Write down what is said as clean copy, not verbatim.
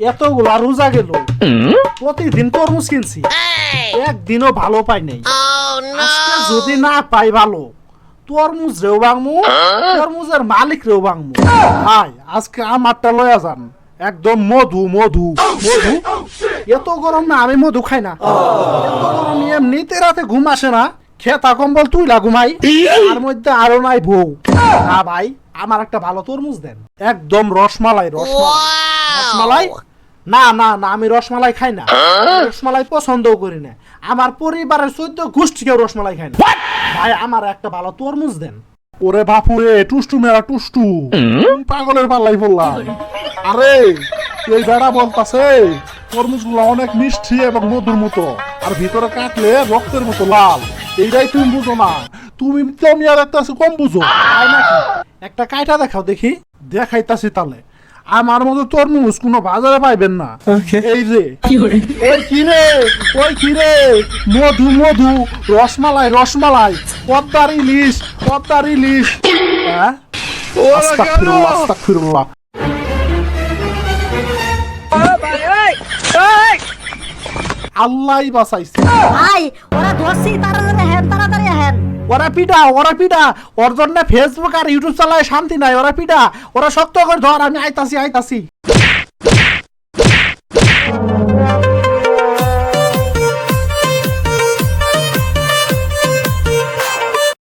এতগুলা রোজা গেল, প্রতিদিন তরমুজ কিনছি, একদিনও ভালো পাই নাই। আজকে যদি না পাই ভালো, তরমুজ রেও ভাঙমু, তরমুজের মালিক রেও ভাঙমু। ভাই আজকে আমারটা লয়া যান, একদম মধু মধু মধু। এত গরম না, আমি মধু খাই না। এত গরম এমনিতে রাতে ঘুম আসে না, খেতা কম্বল তুইলা ঘুমাই, তার মধ্যে আরো নাই বউ। না ভাই, আমার একটা ভালো তরমুজ দেন, একদম রসমালাই রসমালাই। না না না, আমি রসমালাই খাই না, রসমালাই পছন্দও করি না। আমার পরিবারের 14 গোষ্ঠী কেউ রসমালাই খায় না। ভাই আমার একটা ভালো তরমুজ দেন। ওরে বাপুরে, টুষ্টু মেরা টুষ্টু, পাগলের পাল্লাই বললাম। আরে এই বেড়া বলতাছে তরমুজ গুলো অনেক মিষ্টি এবং মধুর মতো, আর ভিতরে কাটলে রক্তের মতো লাল। এইটাই তুমি বুঝো না, তুমি তো আর একটা কম বুঝো। তাই নাকি? একটা কাইটা দেখাও দেখি। দেখাইতাছি তাহলে, আমার মতো তরমুজ কোনো বাজারে পাইবেন না। এই যে ওই কিরে, ওই কিরে, মধু মধু, রসমালাই রসমালাই, পদ্মার ইলিশ পদ্মার ইলিশ। হ্যাঁ, আস্তাগফিরুল্লাহ আস্তাগফিরুল্লাহ। আল্লাহই বাঁচাইছে। ভাই ওরা ধরছি, তাড়াতাড়ি হেন, তাড়াতাড়ি হেন। ওরা পিডা, ওর জন্য ফেসবুক আর ইউটিউব চালায় শান্তি নাই। ওরা পিডা, ওরা শক্ত করে ধর, আমি আইতাছি।